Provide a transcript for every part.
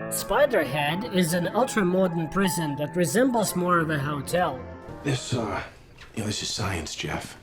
Spiderhead is an ultra-modern prison that resembles more of a hotel. This is science, Jeff.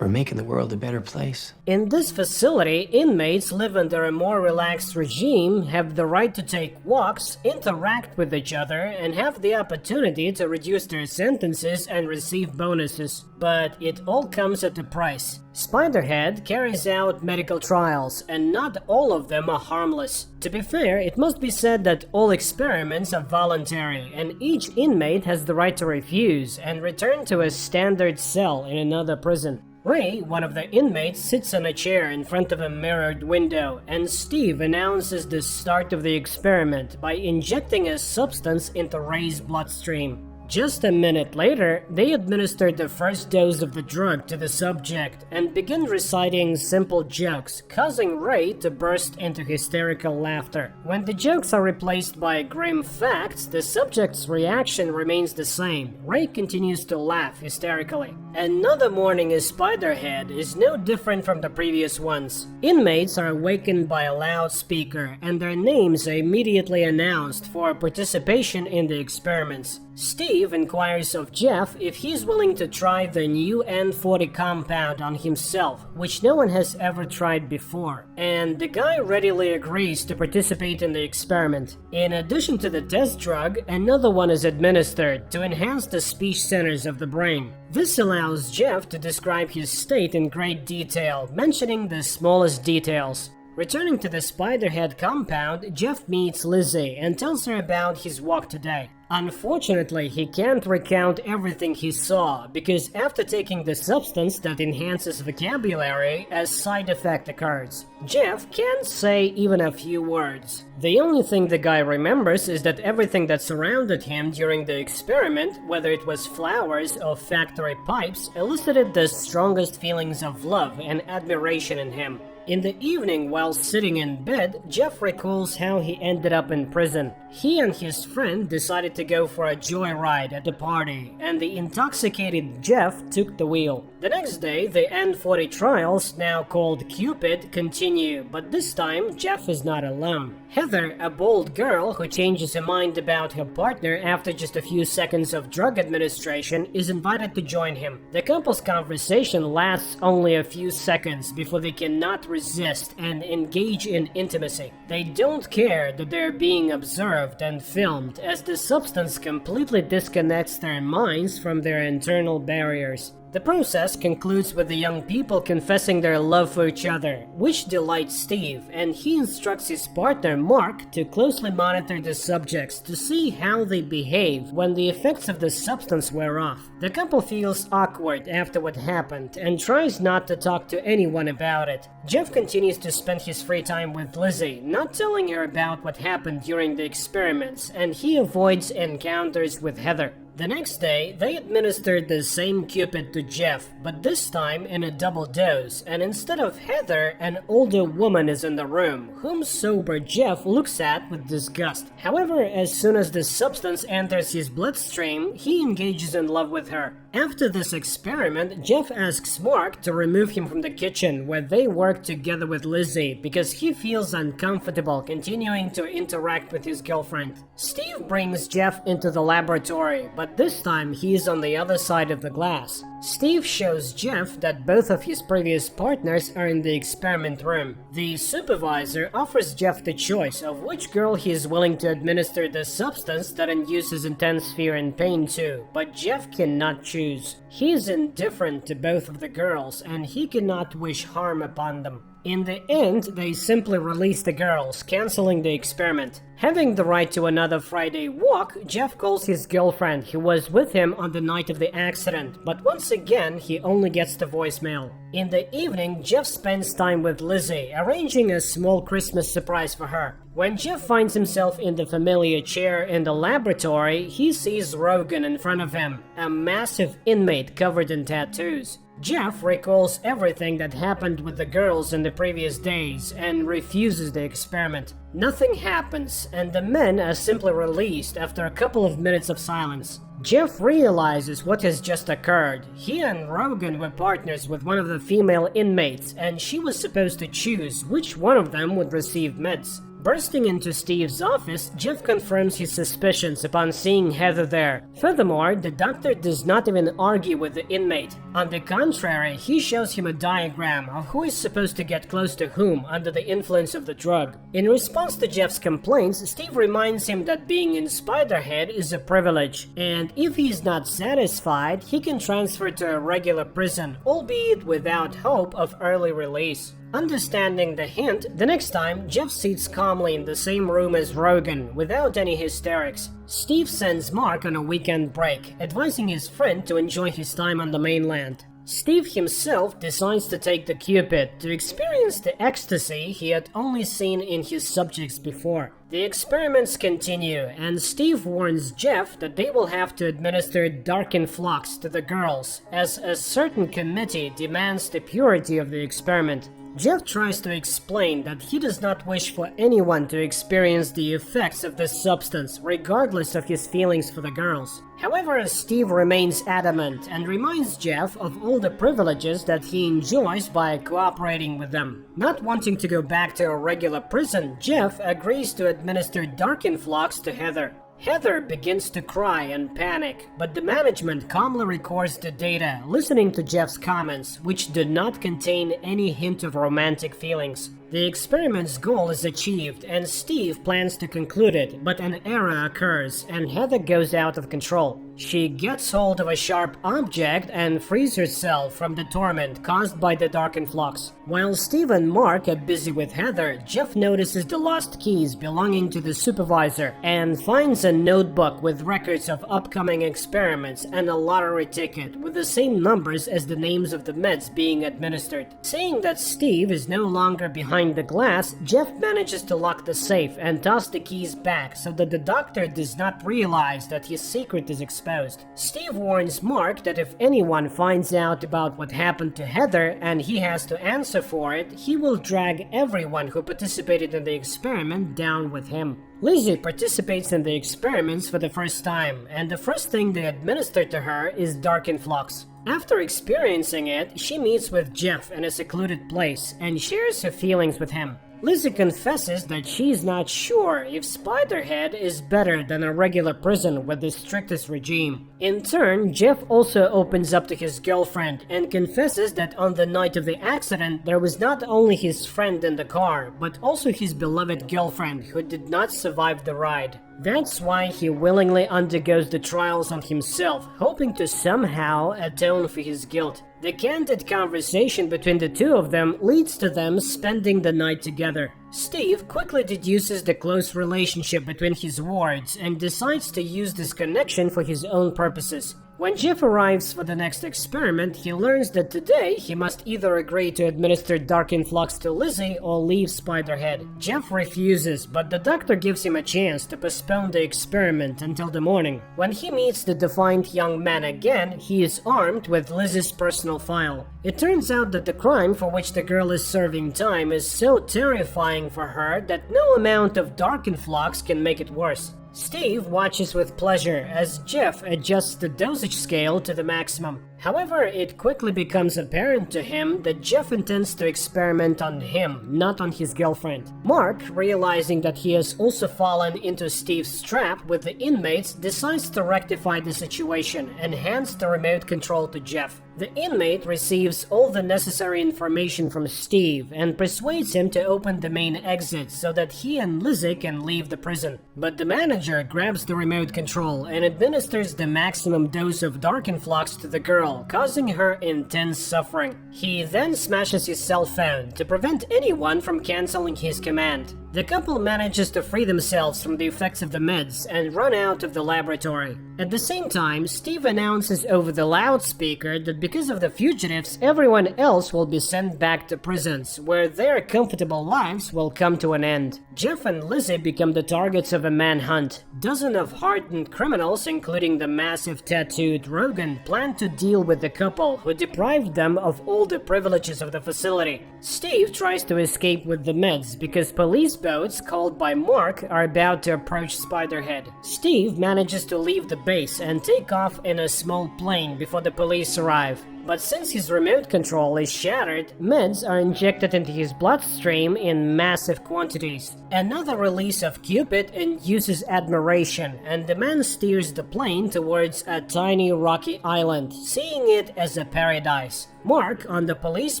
We're making the world a better place. In this facility, inmates live under a more relaxed regime, have the right to take walks, interact with each other, and have the opportunity to reduce their sentences and receive bonuses. But it all comes at a price. Spiderhead carries out medical trials, and not all of them are harmless. To be fair, it must be said that all experiments are voluntary, and each inmate has the right to refuse and return to a standard cell in another prison. Ray, one of the inmates, sits on a chair in front of a mirrored window, and Steve announces the start of the experiment by injecting a substance into Ray's bloodstream. Just a minute later, they administer the first dose of the drug to the subject and begin reciting simple jokes, causing Ray to burst into hysterical laughter. When the jokes are replaced by grim facts, the subject's reaction remains the same. Ray continues to laugh hysterically. Another morning in Spiderhead is no different from the previous ones. Inmates are awakened by a loudspeaker, and their names are immediately announced for participation in the experiments. Steve inquires of Jeff if he's willing to try the new N40 compound on himself, which no one has ever tried before, and the guy readily agrees to participate in the experiment. In addition to the test drug, another one is administered to enhance the speech centers of the brain. This allows Jeff to describe his state in great detail, mentioning the smallest details. Returning to the Spiderhead compound, Jeff meets Lizzie and tells her about his walk today. Unfortunately, he can't recount everything he saw, because after taking the substance that enhances vocabulary, a side effect occurs. Jeff can't say even a few words. The only thing the guy remembers is that everything that surrounded him during the experiment, whether it was flowers or factory pipes, elicited the strongest feelings of love and admiration in him. In the evening, while sitting in bed, Jeff recalls how he ended up in prison. He and his friend decided to go for a joyride at the party, and the intoxicated Jeff took the wheel. The next day, the N40 trials, now called Cupid, continue, but this time, Jeff is not alone. Heather, a bold girl who changes her mind about her partner after just a few seconds of drug administration, is invited to join him. The couple's conversation lasts only a few seconds before they cannot resist and engage in intimacy. They don't care that they're being observed and filmed, as the substance completely disconnects their minds from their internal barriers. The process concludes with the young people confessing their love for each other, which delights Steve, and he instructs his partner Mark to closely monitor the subjects to see how they behave when the effects of the substance wear off. The couple feels awkward after what happened and tries not to talk to anyone about it. Jeff continues to spend his free time with Lizzie, not telling her about what happened during the experiments, and he avoids encounters with Heather. The next day, they administered the same Cupid to Jeff, but this time in a double dose, and instead of Heather, an older woman is in the room, whom sober Jeff looks at with disgust. However, as soon as the substance enters his bloodstream, he engages in love with her. After this experiment, Jeff asks Mark to remove him from the kitchen where they work together with Lizzie because he feels uncomfortable continuing to interact with his girlfriend. Steve brings Jeff into the laboratory, but this time he is on the other side of the glass. Steve shows Jeff that both of his previous partners are in the experiment room. The supervisor offers Jeff the choice of which girl he is willing to administer the substance that induces intense fear and pain to, but Jeff cannot choose. He is indifferent to both of the girls, and he cannot wish harm upon them. In the end, they simply release the girls, canceling the experiment. Having the right to another Friday walk, Jeff calls his girlfriend, who was with him on the night of the accident, but once again, he only gets the voicemail. In the evening, Jeff spends time with Lizzie, arranging a small Christmas surprise for her. When Jeff finds himself in the familiar chair in the laboratory, he sees Rogan in front of him, a massive inmate covered in tattoos. Jeff recalls everything that happened with the girls in the previous days and refuses the experiment. Nothing happens, and the men are simply released after a couple of minutes of silence. Jeff realizes what has just occurred. He and Rogan were partners with one of the female inmates, and she was supposed to choose which one of them would receive meds. Bursting into Steve's office, Jeff confirms his suspicions upon seeing Heather there. Furthermore, the doctor does not even argue with the inmate. On the contrary, he shows him a diagram of who is supposed to get close to whom under the influence of the drug. In response to Jeff's complaints, Steve reminds him that being in Spiderhead is a privilege, and if he's not satisfied, he can transfer to a regular prison, albeit without hope of early release. Understanding the hint, the next time, Jeff sits calmly in the same room as Rogan, without any hysterics. Steve sends Mark on a weekend break, advising his friend to enjoy his time on the mainland. Steve himself decides to take the Cupid to experience the ecstasy he had only seen in his subjects before. The experiments continue, and Steve warns Jeff that they will have to administer dark influx to the girls, as a certain committee demands the purity of the experiment. Jeff tries to explain that he does not wish for anyone to experience the effects of this substance, regardless of his feelings for the girls. However, Steve remains adamant and reminds Jeff of all the privileges that he enjoys by cooperating with them. Not wanting to go back to a regular prison, Jeff agrees to administer dark influx to Heather. Heather begins to cry and panic, but the management calmly records the data, listening to Jeff's comments, which do not contain any hint of romantic feelings. The experiment's goal is achieved, and Steve plans to conclude it, but an error occurs, and Heather goes out of control. She gets hold of a sharp object and frees herself from the torment caused by the dark influx. While Steve and Mark are busy with Heather, Jeff notices the lost keys belonging to the supervisor and finds a notebook with records of upcoming experiments and a lottery ticket with the same numbers as the names of the meds being administered. Seeing that Steve is no longer behind the glass, Jeff manages to lock the safe and toss the keys back so that the doctor does not realize that his secret is exposed. Steve warns Mark that if anyone finds out about what happened to Heather and he has to answer for it, he will drag everyone who participated in the experiment down with him. Lizzie participates in the experiments for the first time, and the first thing they administer to her is dark influx. After experiencing it, she meets with Jeff in a secluded place and shares her feelings with him. Lizzie confesses that she's not sure if Spiderhead is better than a regular prison with the strictest regime. In turn, Jeff also opens up to his girlfriend and confesses that on the night of the accident, there was not only his friend in the car, but also his beloved girlfriend who did not survive the ride. That's why he willingly undergoes the trials on himself, hoping to somehow atone for his guilt. The candid conversation between the two of them leads to them spending the night together. Steve quickly deduces the close relationship between his wards and decides to use this connection for his own purposes. When Jeff arrives for the next experiment, he learns that today he must either agree to administer dark influx to Lizzie or leave Spiderhead. Jeff refuses, but the doctor gives him a chance to postpone the experiment until the morning. When he meets the defiant young man again, he is armed with Lizzie's personal file. It turns out that the crime for which the girl is serving time is so terrifying for her that no amount of dark influx can make it worse. Steve watches with pleasure as Jeff adjusts the dosage scale to the maximum. However, it quickly becomes apparent to him that Jeff intends to experiment on him, not on his girlfriend. Mark, realizing that he has also fallen into Steve's trap with the inmates, decides to rectify the situation and hands the remote control to Jeff. The inmate receives all the necessary information from Steve and persuades him to open the main exit so that he and Lizzie can leave the prison. But the manager grabs the remote control and administers the maximum dose of dark influx to the girl, causing her intense suffering. He then smashes his cell phone to prevent anyone from canceling his command. The couple manages to free themselves from the effects of the meds and run out of the laboratory. At the same time, Steve announces over the loudspeaker that because of the fugitives, everyone else will be sent back to prisons, where their comfortable lives will come to an end. Jeff and Lizzie become the targets of a manhunt. Dozens of hardened criminals, including the massive tattooed Rogan, plan to deal with the couple, who deprived them of all the privileges of the facility. Steve tries to escape with the meds because police boats called by Mark are about to approach Spiderhead. Steve manages to leave the base and take off in a small plane before the police arrive. But since his remote control is shattered, meds are injected into his bloodstream in massive quantities. Another release of Cupid induces admiration, and the man steers the plane towards a tiny rocky island, seeing it as a paradise. Mark, on the police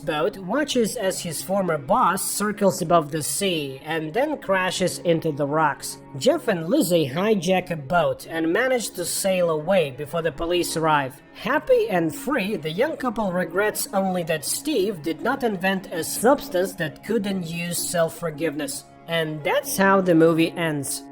boat, watches as his former boss circles above the sea and then crashes into the rocks. Jeff and Lizzie hijack a boat and manage to sail away before the police arrive. Happy and free, the young couple regrets only that Steve did not invent a substance that could induce self-forgiveness. And that's how the movie ends.